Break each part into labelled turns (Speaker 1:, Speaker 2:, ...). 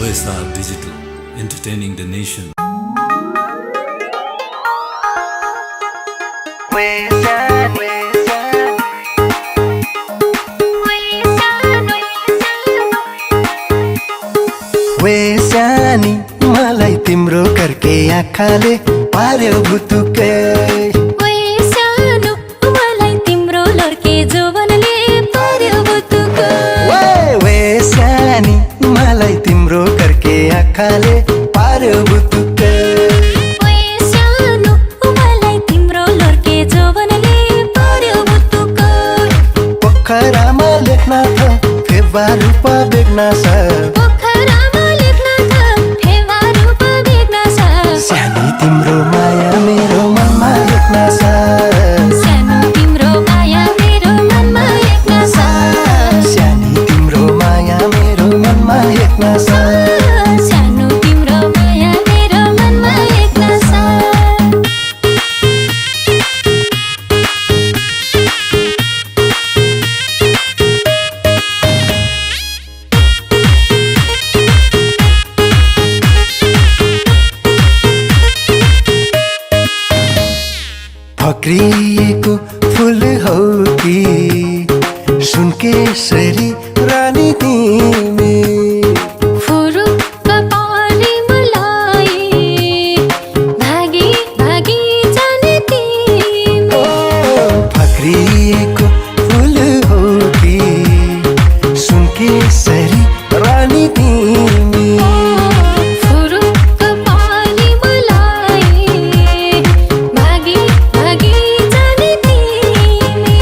Speaker 1: OSR Digital, entertaining the nation.
Speaker 2: सानी मलाई तिम्रो करके आँखाले पार्यो भुतुकै
Speaker 3: मलाई तिम्रो लड्के जोवनले पार्यो
Speaker 2: वे सानी मलाई तिम्रो करके आँखाले पार्यो भुतुकै
Speaker 3: मलाई तिम्रो लड्के जोवनले पार्यो
Speaker 2: पोखरामा लेख्न छ फेवा रूप बेग्न छ सानी तिम्रो माया मेरो मनमा लेख्न छ
Speaker 3: सानो तिम्रो माया मेरो मनमा लेख्न छ
Speaker 2: सानी तिम्रो माया मेरो मनमा लेख्न छ
Speaker 3: सानो तिम्रो माया मेरो मनमा लेख्न छ
Speaker 2: फक्रिएको फूल हौ कि सुनकेसरी रानी तिमी
Speaker 3: फुरुक्क पारी मलाई भागी भागी जाने तिमी
Speaker 2: फक्रिएको फूल हौ कि सुनकेसरी रानी तिमी
Speaker 3: फुरुक्क पारी मलाई भागी भागी जाने तिमी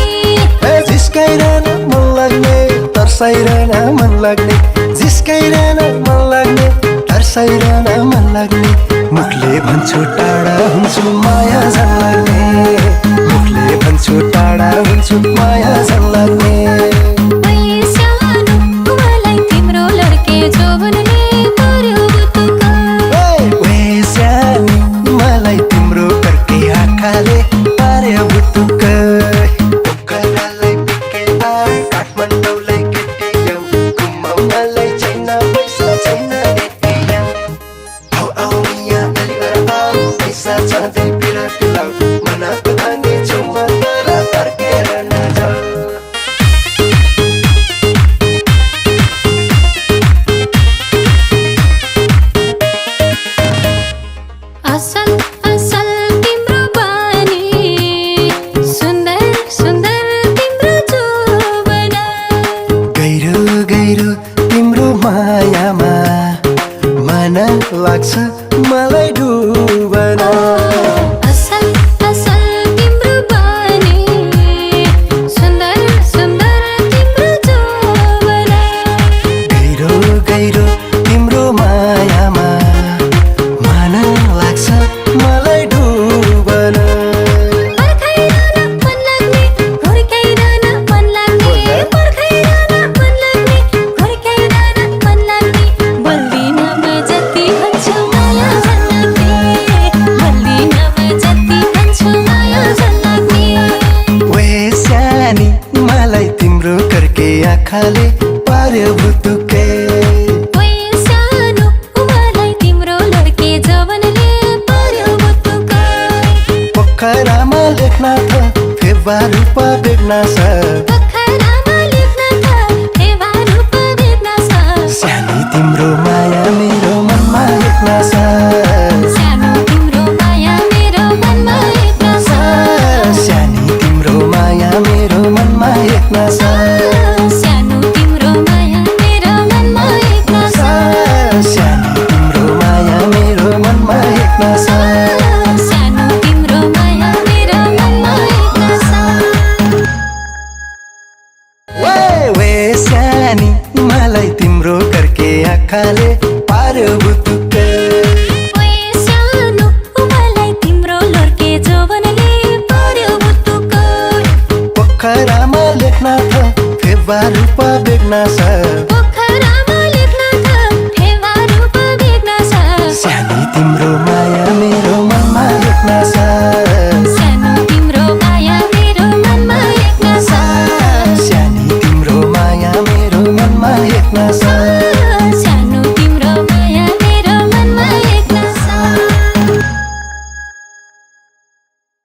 Speaker 2: जिस्काइरहन मन लाग्ने तर्साइरहन मन लाग्ने जिस्काइरहन मन लाग्ने तर्साइरहन मन लाग्ने मुखले भन्छु टाढा हुन्छु माया झन् लाग्ने मुखले भन्छु टाढा हुन्छु माया झन् लाग्ने
Speaker 3: सानो मलाई तिम्रो लड्के जोवनले पार्यो
Speaker 2: वे सानी मलाई तिम्रो करके आँखाले पार्यो भुतुकै पोखरालाई बिकेर काठमाडौँलाई केटियौ घुमाउनलाई छैन पैसा छैन एटिएम आउ यहाँ अलिबार आऊ पैसा छँदै बिराट लाउ मनको धनी छु म तर फर्केर नजाऊ
Speaker 3: असल असल तिम्रो बानी सुन्दर सुन्दर तिम्रो जोवन
Speaker 2: गहिरो गहिरो तिम्रो मायामा मन लाग्छ मलाई डुबन
Speaker 3: असल असल तिम्रो बानी सुन्दर सुन्दर तिम्रो जोवन
Speaker 2: गहिरो गहिरो तिम्रो मायामा मन लाग्छ मलाई डुबन
Speaker 3: पर्खाइरहन मन लाग्ने हुर्काइरहन मन लाग्ने पर्खाइरहन मन लाग्ने हुर्काइरहन मन लाग्ने बोल्दिन म जति भन्छु माया झन् लाग्ने बोल्दिन म जति भन्छु माया झन् लाग्ने
Speaker 2: वे सानी मलाई तिम्रो करके आँखाले पार्यो भुतुकै
Speaker 3: सानो मलाई तिम्रो लड्के जवनले पार्यो
Speaker 2: पोखरामा लेख्न छ फेवा रूप बेग्न छ
Speaker 3: पोखरामा लेख्न छ फेवा रूप बेग्न छ
Speaker 2: सानी तिम्रो माया मेरो मनमा लेख्न छ
Speaker 3: सानो तिम्रो माया मेरो मनमा लेख्न छ
Speaker 2: सानी तिम्रो माया मेरो मनमा लेख्न छ
Speaker 3: सानो तिम्रो माया मेरो मनमा लेख्न छ
Speaker 2: सानी तिम्रो माया मेरो मनमा लेख्न छ
Speaker 3: सानो तिम्रो माया मेरो मनमा लेख्न छ
Speaker 2: वे सानी मलाई तिम्रो करके आँखाले पार्यो भुतुकै